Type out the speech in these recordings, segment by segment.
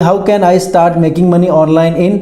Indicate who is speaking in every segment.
Speaker 1: How can I start making money online in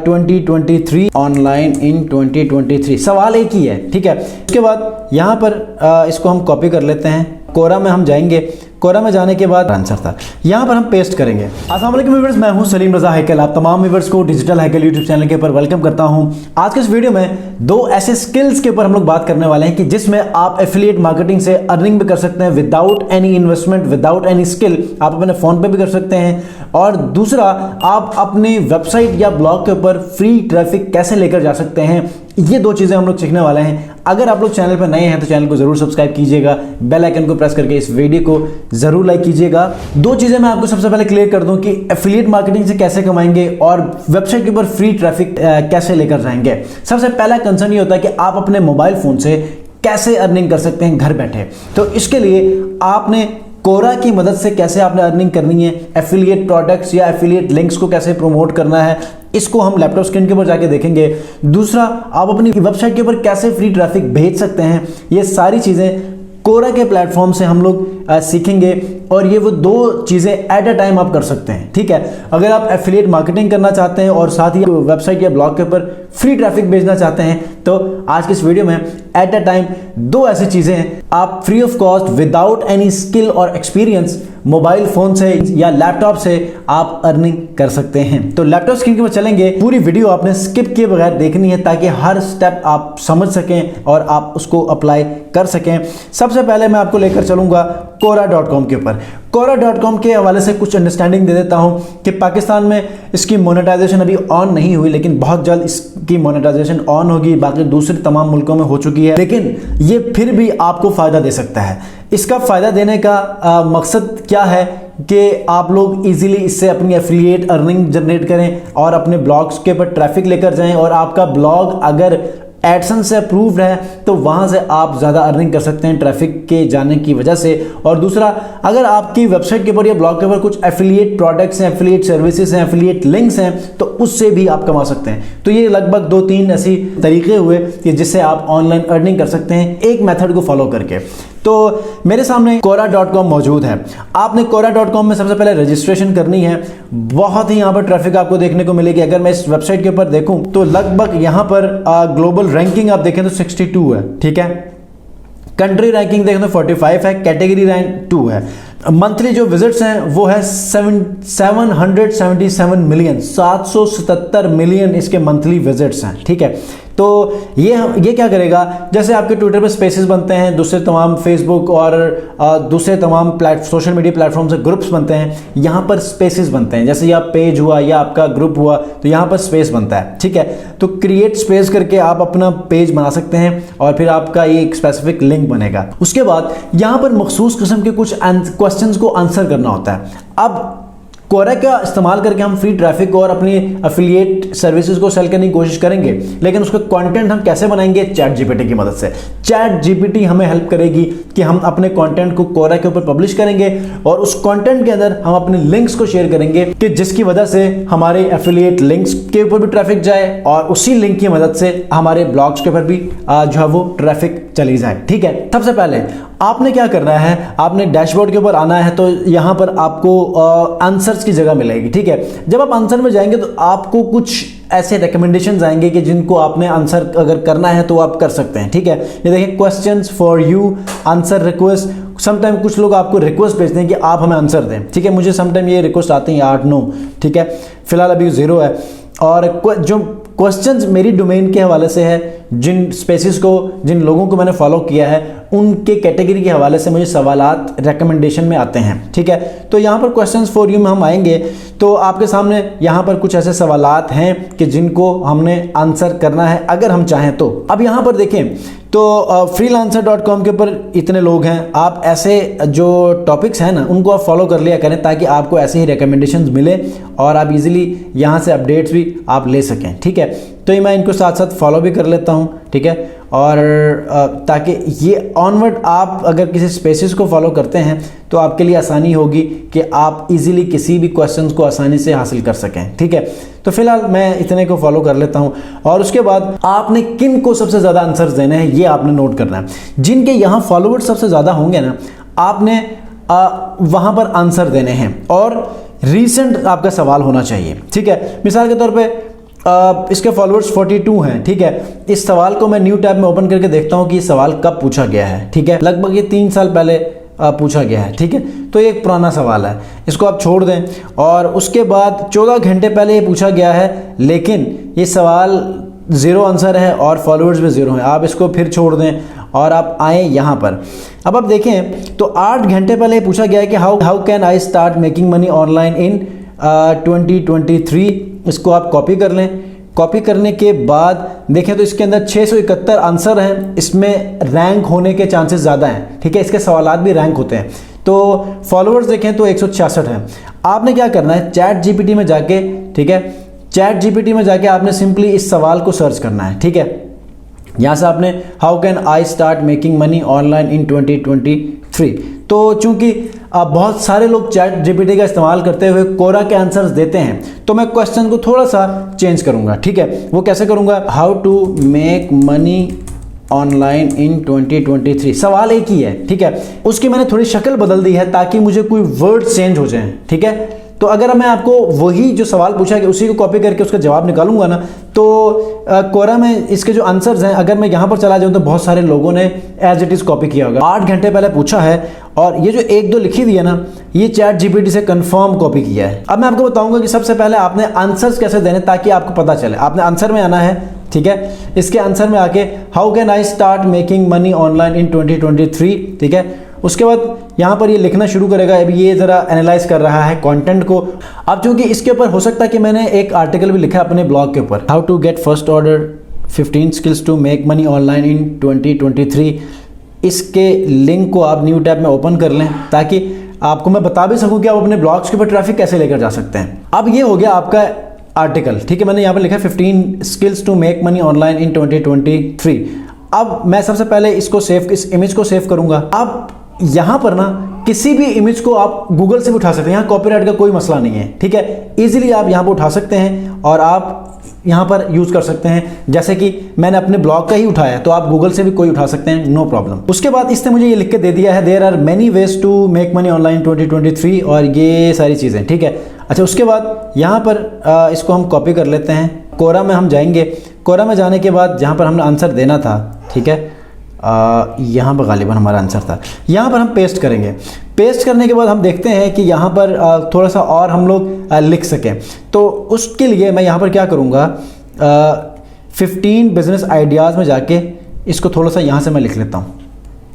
Speaker 1: 2023 online in 2023 सवाल एक ही है। ठीक है, उसके बाद यहाँ पर इसको हम कॉपी कर लेते हैं। कोरा में हम जाएंगे, कोरा में जाने के बाद आंसर था, यहाँ पर हम पेस्ट करेंगे। अस्सलाम वालेकुम व्यूअर्स, मैं हूँ सलीम रज़ा हैकल। आप तमाम व्यूअर्स को डिजिटल हैकल यूट्यूब चैनल के ऊपर वेलकम करता हूँ। आज के इस वीडियो में दो ऐसे स्किल्स के ऊपर हम लोग बात करने वाले हैं कि जिसमें आप एफिलिएट मार्केटिंग से अर्निंग भी कर सकते हैं without any investment, without any skill. आप अपने फ़ोन पे भी कर सकते हैं, और दूसरा आप अपनी वेबसाइट या ब्लॉग के ऊपर फ्री ट्रैफिक कैसे लेकर जा सकते हैं। ये दो चीज़ें हम लोग सीखने वाले हैं। अगर आप लोग चैनल पर नए हैं तो चैनल को ज़रूर सब्सक्राइब कीजिएगा, बेल आइकन को प्रेस करके इस वीडियो को ज़रूर लाइक कीजिएगा। दो चीज़ें मैं आपको सबसे पहले क्लियर कर दूं कि एफिलिएट मार्केटिंग से कैसे कमाएंगे और वेबसाइट के ऊपर फ्री ट्रैफिक कैसे लेकर जाएंगे। सबसे पहला कंसर्न ये होता है कि आप अपने मोबाइल फ़ोन से कैसे अर्निंग कर सकते हैं घर बैठे। तो इसके लिए आपने कोरा की मदद से कैसे आपने अर्निंग करनी है, एफिलिएट प्रोडक्ट्स या एफिलिएट लिंक्स को कैसे प्रमोट करना है, इसको हम लैपटॉप स्क्रीन के ऊपर जाके देखेंगे। दूसरा, आप अपनी वेबसाइट के ऊपर कैसे फ्री ट्रैफिक भेज सकते हैं। ये सारी चीज़ें कोरा के प्लेटफॉर्म से हम लोग सीखेंगे, और ये वो दो चीज़ें एट अ टाइम आप कर सकते हैं। ठीक है, अगर आप एफिलिएट मार्केटिंग करना चाहते हैं और साथ ही वेबसाइट या ब्लॉग के ऊपर फ्री ट्रैफिक भेजना चाहते हैं, तो आज की इस वीडियो में एट अ टाइम दो ऐसी चीज़ें हैं आप free of cost without any skill और एक्सपीरियंस मोबाइल फ़ोन से या लैपटॉप से आप अर्निंग कर सकते हैं। तो लैपटॉप स्क्रीन के ऊपर चलेंगे, पूरी वीडियो आपने स्किप किए बगैर देखनी है ताकि हर स्टेप आप समझ सकें और आप उसको अप्लाई कर सकें। सबसे पहले मैं आपको लेकर चलूँगा Quora.com के ऊपर। Quora.com के हवाले से कुछ अंडरस्टैंडिंग दे देता हूं कि पाकिस्तान में इसकी मोनेटाइजेशन अभी ऑन नहीं हुई, लेकिन बहुत जल्द इसकी मोनेटाइजेशन ऑन होगी। बाकी दूसरे तमाम मुल्कों में हो चुकी है, लेकिन ये फिर भी आपको फ़ायदा दे सकता है। इसका फ़ायदा देने का मकसद क्या है कि आप लोग इजीली इससे अपनी एफिलिएट अर्निंग जनरेट करें और अपने ब्लॉग्स के ऊपर ट्रैफिक लेकर जाएं, और आपका ब्लॉग अगर एडसेंस से अप्रूव्ड है तो वहाँ से आप ज़्यादा अर्निंग कर सकते हैं ट्रैफिक के जाने की वजह से। और दूसरा, अगर आपकी वेबसाइट के ऊपर या ब्लॉग के ऊपर कुछ एफिलिएट प्रोडक्ट्स हैं, एफिलिएट सर्विसेज हैं, एफिलिएट लिंक्स हैं, तो उससे भी आप कमा सकते हैं। तो ये लगभग दो तीन ऐसी तरीके हुए कि जिससे आप ऑनलाइन अर्निंग कर सकते हैं एक मेथड को फॉलो करके। तो मेरे सामने Quora.com मौजूद है। आपने Quora.com में सबसे पहले रजिस्ट्रेशन करनी है। बहुत ही यहाँ पर ट्रैफिक आपको देखने को मिलेगी। अगर मैं इस वेबसाइट के ऊपर देखूं तो लगभग यहाँ पर ग्लोबल रैंकिंग आप देखें तो 62 है। ठीक है, कंट्री रैंकिंग देखें तो 45 है, कैटेगरी रैंक 2 है। मंथली जो विजिट्स हैं वो है 777 मिलियन, 777 मिलियन इसके मंथली विजिट्स हैं। ठीक है, तो ये क्या करेगा, जैसे आपके ट्विटर पे स्पेसेस बनते हैं, दूसरे तमाम फेसबुक और दूसरे तमाम सोशल मीडिया प्लेटफॉर्म से ग्रुप्स बनते हैं, यहाँ पर स्पेसेस बनते हैं। जैसे या पेज हुआ या आपका ग्रुप हुआ तो यहाँ पर स्पेस बनता है। ठीक है, तो क्रिएट स्पेस करके आप अपना पेज बना सकते हैं और फिर आपका ये एक स्पेसिफिक लिंक बनेगा। उसके बाद यहाँ पर मखसूस किस्म के कुछ क्वेश्चंस को आंसर करना होता है। अब Quora का इस्तेमाल करके हम फ्री ट्रैफिक और अपनी एफिलिएट सर्विसेज को सेल करने की कोशिश करेंगे, लेकिन उसका कंटेंट हम कैसे बनाएंगे? चैट जीपीटी की मदद से। चैट जीपीटी हमें हेल्प करेगी कि हम अपने कंटेंट को Quora के ऊपर पब्लिश करेंगे और उस कंटेंट के अंदर हम अपने लिंक्स को शेयर करेंगे कि जिसकी वजह से हमारे एफिलिएट लिंक्स के ऊपर भी ट्रैफिक जाए और उसी लिंक की मदद से हमारे ब्लॉग्स के ऊपर भी जो है वो ट्रैफिक चली जाए। ठीक है, सबसे पहले आपने क्या करना है, आपने डैशबोर्ड के ऊपर आना है। तो यहाँ पर आपको आंसर्स की जगह मिलेगी। ठीक है, जब आप आंसर में जाएंगे तो आपको कुछ ऐसे रिकमेंडेशंस आएंगे कि जिनको आपने आंसर अगर करना है तो आप कर सकते हैं। ठीक है, ये देखिए, questions for you, answer request. Sometime कुछ लोग आपको रिक्वेस्ट भेजते हैं कि आप हमें आंसर दें। ठीक है, मुझे समटाइम ये रिक्वेस्ट आती हैं 8-9। ठीक है, फिलहाल अभी 0 है। और जो क्वेश्चंस मेरी डोमेन के हवाले से है, जिन स्पेसिस को, जिन लोगों को मैंने फॉलो किया है, उनके कैटेगरी के हवाले से मुझे सवालात रिकमेंडेशन में आते हैं। ठीक है, तो यहाँ पर क्वेश्चंस फॉर यू में हम आएंगे तो आपके सामने यहाँ पर कुछ ऐसे सवालात हैं कि जिनको हमने आंसर करना है अगर हम चाहें तो। अब यहाँ पर देखें तो freelancer.com के ऊपर इतने लोग हैं। आप ऐसे जो टॉपिक्स हैं ना उनको आप फॉलो कर लिया करें ताकि आपको ऐसे ही रिकमेंडेशंस मिले और आप इजीली यहाँ से अपडेट्स भी आप ले सकें। ठीक है, तो ये मैं इनको साथ साथ फॉलो भी कर लेता हूँ। ठीक है, और ताकि ये ऑनवर्ड आप अगर किसी स्पेसिस को फॉलो करते हैं तो आपके लिए आसानी होगी कि आप इजीली किसी भी क्वेश्चंस को आसानी से हासिल कर सकें। ठीक है, तो फिलहाल मैं इतने को फॉलो कर लेता हूं। और उसके बाद आपने किन को सबसे ज़्यादा आंसर्स देने हैं ये आपने नोट करना है। जिनके यहाँ फॉलोवर्स सबसे ज़्यादा होंगे ना, आपने वहाँ पर आंसर देने हैं। और रीसेंट आपका सवाल होना चाहिए, ठीक है। मिसाल के तौर पे इसके फॉलोअर्स 42 हैं, ठीक है। इस सवाल को मैं न्यू टैब में ओपन करके देखता हूं कि ये सवाल कब पूछा गया है, ठीक है। लगभग ये 3 साल पहले पूछा गया है, ठीक है। तो ये एक पुराना सवाल है, इसको आप छोड़ दें। और उसके बाद 14 घंटे पहले ये पूछा गया है, लेकिन ये सवाल 0 आंसर है और फॉलोअर्स भी 0 हैं। आप इसको फिर छोड़ दें और आप आए यहाँ पर। अब आप देखें तो 8 घंटे पहले पूछा गया है कि how can I start making money online in 2023। इसको आप कॉपी कर लें। कॉपी करने के बाद देखें तो इसके अंदर 671 आंसर हैं, इसमें रैंक होने के चांसेस ज़्यादा हैं, ठीक है। इसके सवालात भी रैंक होते हैं। तो फॉलोअर्स देखें तो 166 हैं। आपने क्या करना है, चैट जीपीटी में जाके, ठीक है, चैट जीपीटी में जाके आपने सिंपली इस सवाल को सर्च करना है, ठीक है। यहाँ से आपने how can I start making money online in 2023। तो चूंकि बहुत सारे लोग चैट जीपीटी का इस्तेमाल करते हुए कोरा के आंसर्स देते हैं, तो मैं क्वेश्चन को थोड़ा सा चेंज करूंगा, ठीक है। वो कैसे करूंगा, how to make money online in 2023। सवाल एक ही है, ठीक है। उसकी मैंने थोड़ी शक्ल बदल दी है ताकि मुझे कोई वर्ड चेंज हो जाए, ठीक है। तो अगर मैं आपको वही जो सवाल पूछा है उसी को कॉपी करके उसका जवाब निकालूंगा ना, तो कोरा में इसके जो आंसर्स हैं, अगर मैं यहाँ पर चला जाऊँ तो बहुत सारे लोगों ने एज इट इज़ कॉपी किया होगा। 8 घंटे पहले पूछा है और ये जो 1-2 लिखी हुई है ना, ये चैट जीपीटी से कंफर्म कॉपी किया है। अब मैं आपको बताऊंगा कि सबसे पहले आपने आंसर्स कैसे देने ताकि आपको पता चले। आपने आंसर में आना है, ठीक है। इसके आंसर में आके how can I start making money online in 2023, ठीक है। उसके बाद यहाँ पर ये लिखना शुरू करेगा। अभी ये ज़रा एनालाइज कर रहा है कंटेंट को। अब चूंकि इसके ऊपर हो सकता है कि मैंने एक आर्टिकल भी लिखा है अपने ब्लॉग के ऊपर, how to get first order 15 skills to make money online in 2023। इसके लिंक को आप न्यू टैब में ओपन कर लें ताकि आपको मैं बता भी सकूं कि आप अपने ब्लॉग्स के ऊपर ट्रैफिक कैसे लेकर जा सकते हैं। अब ये हो गया आपका आर्टिकल, ठीक है। मैंने यहाँ पर लिखा है 15 skills to make money online in 2023। अब मैं सबसे पहले इस इमेज को सेव करूंगा। अब यहाँ पर ना किसी भी इमेज को आप गूगल से भी उठा सकते हैं, यहाँ कॉपीराइट का कोई मसला नहीं है, ठीक है। इजीली आप यहाँ पर उठा सकते हैं और आप यहाँ पर यूज़ कर सकते हैं। जैसे कि मैंने अपने ब्लॉग का ही उठाया है, तो आप गूगल से भी कोई उठा सकते हैं, नो प्रॉब्लम। उसके बाद इसने मुझे ये लिख के दे दिया है, there are many ways to make money online 2023, और ये सारी चीज़ें, ठीक है। अच्छा, उसके बाद यहाँ पर इसको हम कॉपी कर लेते हैं। कोरा में हम जाएंगे। कोरा में जाने के बाद जहाँ पर हमने आंसर देना था, ठीक है, यहाँ पर गालिबन हमारा आंसर था, यहाँ पर हम पेस्ट करेंगे। पेस्ट करने के बाद हम देखते हैं कि यहाँ पर थोड़ा सा और हम लोग लिख सकें। तो उसके लिए मैं यहाँ पर क्या करूँगा, 15 बिजनेस आइडियाज़ में जाके इसको थोड़ा सा यहाँ से मैं लिख लेता हूँ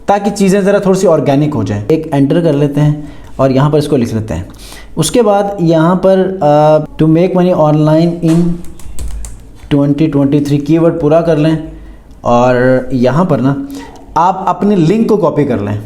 Speaker 1: ताकि चीज़ें ज़रा थोड़ी सी ऑर्गेनिक हो जाएं। एक एंटर कर लेते हैं और यहाँ पर इसको लिख लेते हैं। उसके बाद यहाँ पर to make money online in 2023 keyword पूरा कर लें और यहाँ पर ना आप अपने लिंक को कॉपी कर लें,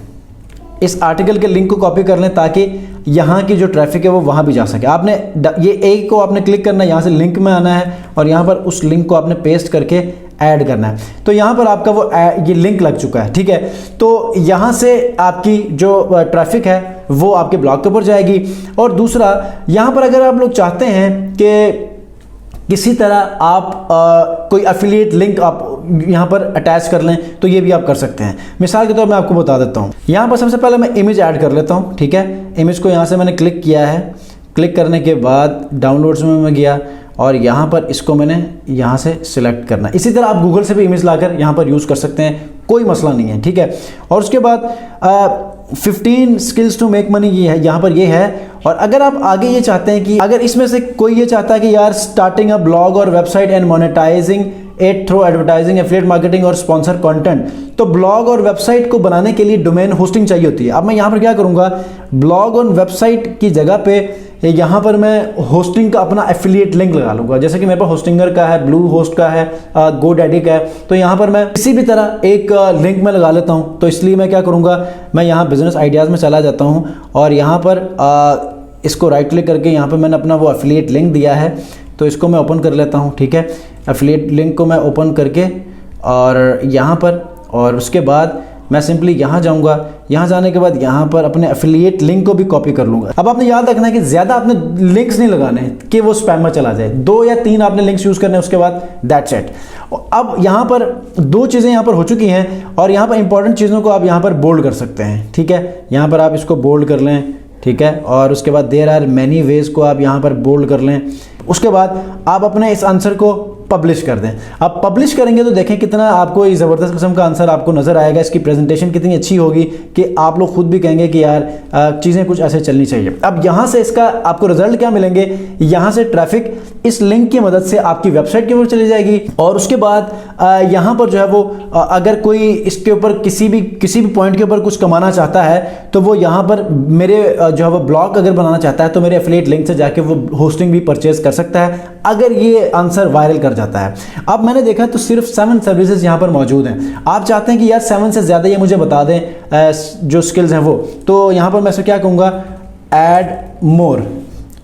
Speaker 1: इस आर्टिकल के लिंक को कॉपी कर लें ताकि यहाँ की जो ट्रैफिक है वो वहाँ भी जा सके। आपने ये एक को आपने क्लिक करना है, यहाँ से लिंक में आना है और यहाँ पर उस लिंक को आपने पेस्ट करके ऐड करना है। तो यहाँ पर आपका वो ये लिंक लग चुका है, ठीक है। तो यहाँ से आपकी जो ट्रैफिक है वो आपके ब्लॉग के ऊपर जाएगी। और दूसरा, यहाँ पर अगर आप लोग चाहते हैं कि किसी तरह आप कोई एफिलिएट लिंक आप यहाँ पर अटैच कर लें तो ये भी आप कर सकते हैं। मिसाल के तौर पर मैं आपको बता देता हूँ। यहाँ पर सबसे पहले मैं इमेज ऐड कर लेता हूँ, ठीक है। इमेज को यहाँ से मैंने क्लिक किया है। क्लिक करने के बाद डाउनलोड्स में मैं गया और यहाँ पर इसको मैंने यहाँ से सिलेक्ट करना। इसी तरह आप गूगल से भी इमेज लाकर यहाँ पर यूज़ कर सकते हैं, कोई मसला नहीं है, ठीक है। और उसके बाद 15 स्किल्स टू मेक मनी ये है, यहाँ पर ये है। और अगर आप आगे ये चाहते हैं कि अगर इसमें से कोई ये चाहता है कि यार स्टार्टिंग अ ब्लॉग और website and monetising it through advertising, affiliate marketing और स्पॉन्सर कंटेंट, तो ब्लॉग और वेबसाइट को बनाने के लिए डोमेन होस्टिंग चाहिए होती है। अब मैं यहाँ पर क्या करूँगा, ब्लॉग और वेबसाइट की जगह पे यहाँ पर मैं होस्टिंग का अपना एफिलिएट लिंक लगा लूँगा। जैसे कि मेरे पास होस्टिंगर का है, ब्लू होस्ट का है, गोडैडी का है। तो यहाँ पर मैं किसी भी तरह एक लिंक में लगा लेता हूँ। तो इसलिए मैं क्या करूँगा, मैं यहाँ बिजनेस आइडियाज़ में चला जाता हूँ और यहाँ पर इसको राइट क्लिक करके यहाँ पर मैंने अपना वो एफिलिएट लिंक दिया है, तो इसको मैं ओपन कर लेता हूँ, ठीक है। एफिलिएट लिंक को मैं ओपन करके और यहाँ पर, और उसके बाद मैं सिंपली यहाँ जाऊँगा। यहाँ जाने के बाद यहाँ पर अपने एफिलिएट लिंक को भी कॉपी कर लूँगा। अब आपने याद रखना है कि ज़्यादा आपने लिंक्स नहीं लगाने कि वो स्पैम में चला जाए। 2 या 3 आपने लिंक्स यूज़ करने, उसके बाद दैट्स इट। अब यहाँ पर 2 चीज़ें यहाँ पर हो चुकी हैं और यहाँ पर इंपॉर्टेंट चीज़ों को आप यहाँ पर बोल्ड कर सकते हैं, ठीक है। यहाँ पर आप इसको बोल्ड कर लें, ठीक है। और उसके बाद देयर आर मैनी वेज को आप यहाँ पर बोल्ड कर लें। उसके बाद आप अपने इस आंसर को पब्लिश कर दें। आप पब्लिश करेंगे तो देखें कितना आपको ये ज़बरदस्त किस्म का आंसर आपको नज़र आएगा। इसकी प्रेजेंटेशन कितनी अच्छी होगी कि आप लोग खुद भी कहेंगे कि यार चीज़ें कुछ ऐसे चलनी चाहिए। अब यहाँ से इसका आपको रिजल्ट क्या मिलेंगे, यहाँ से ट्रैफिक इस लिंक की मदद से आपकी वेबसाइट के ऊपर चली जाएगी। और उसके बाद यहाँ पर जो है वो अगर कोई इसके ऊपर किसी भी पॉइंट के ऊपर कुछ कमाना चाहता है तो वो यहाँ पर मेरे जो है वो ब्लॉग अगर बनाना चाहता है तो मेरे एफिलिएट लिंक से जाके वो होस्टिंग भी परचेज कर सकता है अगर ये आंसर वायरल कर जाता है। अब मैंने देखा तो सिर्फ 7 सर्विसेज यहाँ पर मौजूद हैं। आप चाहते हैं कि यार 7 से ज़्यादा ये मुझे बता दें जो स्किल्स हैं वो, तो यहाँ पर मैं इसमें क्या कहूँगा, ऐड मोर।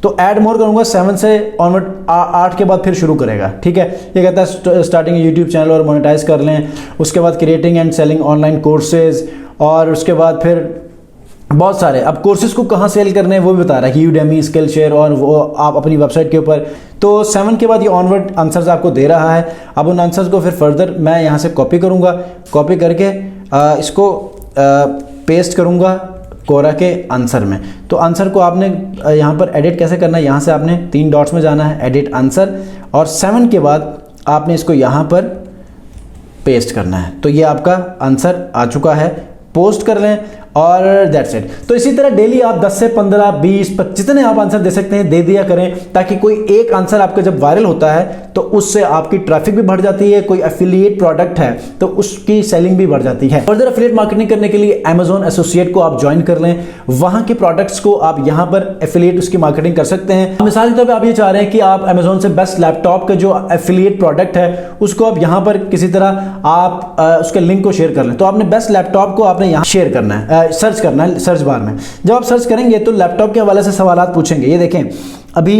Speaker 1: तो ऐड मोर करूँगा 7 से ऑनवर्ड, 8 के बाद फिर शुरू करेगा, ठीक है। ये कहता है स्टार्टिंग यूट्यूब चैनल और मोनेटाइज कर लें। उसके बाद creating and selling online courses, और उसके बाद फिर बहुत सारे अब कोर्सेज को कहाँ सेल करने हैं वो भी बता रहा है कि यूडेमी, स्किल शेयर, और वो आप अपनी वेबसाइट के ऊपर। तो 7 के बाद ये ऑनवर्ड आंसर्स आपको दे रहा है। अब उन आंसर्स को फिर फर्दर मैं यहाँ से कॉपी करूँगा, कॉपी करके इसको पेस्ट करूँगा कोरा के आंसर में। तो आंसर को आपने यहाँ पर एडिट कैसे करना है, यहाँ से आपने 3 डॉट्स में जाना है, एडिट आंसर, और 7 के बाद आपने इसको यहाँ पर पेस्ट करना है। तो ये आपका आंसर आ चुका है, पोस्ट कर लें और दैट्स इट। तो इसी तरह डेली आप 10 से 15, 20, 25 जितने आप आंसर दे सकते हैं दे दिया करें, ताकि कोई एक आंसर आपका जब वायरल होता है तो उससे आपकी ट्रैफिक भी बढ़ जाती है। कोई एफिलिएट प्रोडक्ट है तो उसकी सेलिंग भी बढ़ जाती है। फर्दर एफिलिएट मार्केटिंग करने के लिए Amazon एसोसिएट को आप ज्वाइन कर लें। वहां के प्रोडक्ट्स को आप यहां पर एफिलिएट उसकी मार्केटिंग कर सकते हैं। मिसाल के तौर पर आप ये चाह रहे हैं कि आप Amazon से बेस्ट लैपटॉप का जो एफिलिएट प्रोडक्ट है उसको आप यहां पर किसी तरह आप उसके लिंक को शेयर कर लें। तो आपने बेस्ट लैपटॉप को आपने यहां शेयर करना है, सर्च करना है सर्च बार में। जब आप सर्च करेंगे तो लैपटॉप के हवाले से सवालात पूछेंगे। ये देखें अभी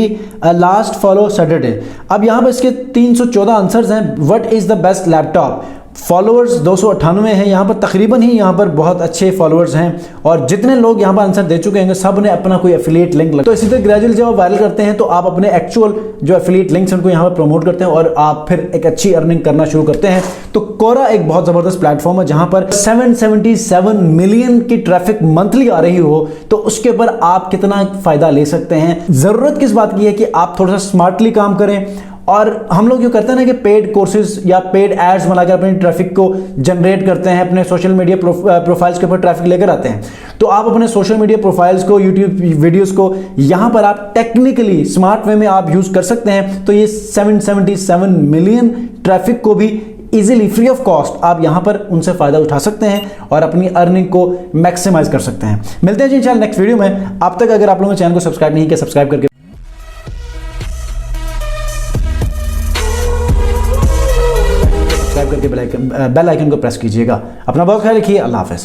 Speaker 1: लास्ट फॉलो सैटरडे, अब यहाँ पर इसके 314 आंसर्स हैं। What is the best laptop, followers 298 हैं यहाँ पर, तकरीबन ही यहाँ पर बहुत अच्छे फॉलोअर्स हैं। और जितने लोग यहाँ पर आंसर दे चुके हैं सब ने अपना कोई एफिलिएट लिंक लगा। तो इसी तरह ग्रेजुअली जब आप वायरल करते हैं तो आप अपने एक्चुअल जो एफिलिएट लिंक्स हैं उनको यहाँ पर प्रमोट करते हैं और आप फिर एक अच्छी अर्निंग करना शुरू करते हैं। तो कोरा एक बहुत ज़बरदस्त प्लेटफॉर्म है जहाँ पर 777 मिलियन की ट्रैफिक मंथली आ रही हो, तो उसके ऊपर आप कितना फ़ायदा ले सकते हैं। ज़रूरत किस बात की है कि आप थोड़ा सा स्मार्टली काम करें। और हम लोग जो करते हैं ना कि पेड कोर्सेज या पेड एड्स बनाकर अपनी ट्रैफिक को जनरेट करते हैं, अपने सोशल मीडिया प्रोफाइल्स के ऊपर ट्रैफिक लेकर आते हैं। तो आप अपने सोशल मीडिया प्रोफाइल्स को, यूट्यूब वीडियोस को यहाँ पर आप टेक्निकली स्मार्ट वे में आप यूज़ कर सकते हैं। तो ये 777 मिलियन ट्रैफिक को भी इजीली फ्री ऑफ कॉस्ट आप यहाँ पर उनसे फ़ायदा उठा सकते हैं और अपनी अर्निंग को मैक्सिमाइज कर सकते हैं। मिलते हैं जी इंशाल्लाह नेक्स्ट वीडियो में। अब तक अगर आप लोगों ने चैनल को सब्सक्राइब नहीं किया, सब्सक्राइब करके बेल आइकन को प्रेस कीजिएगा। अपना बहुत ख्याल रखिए। अल्लाह हाफ़िज़।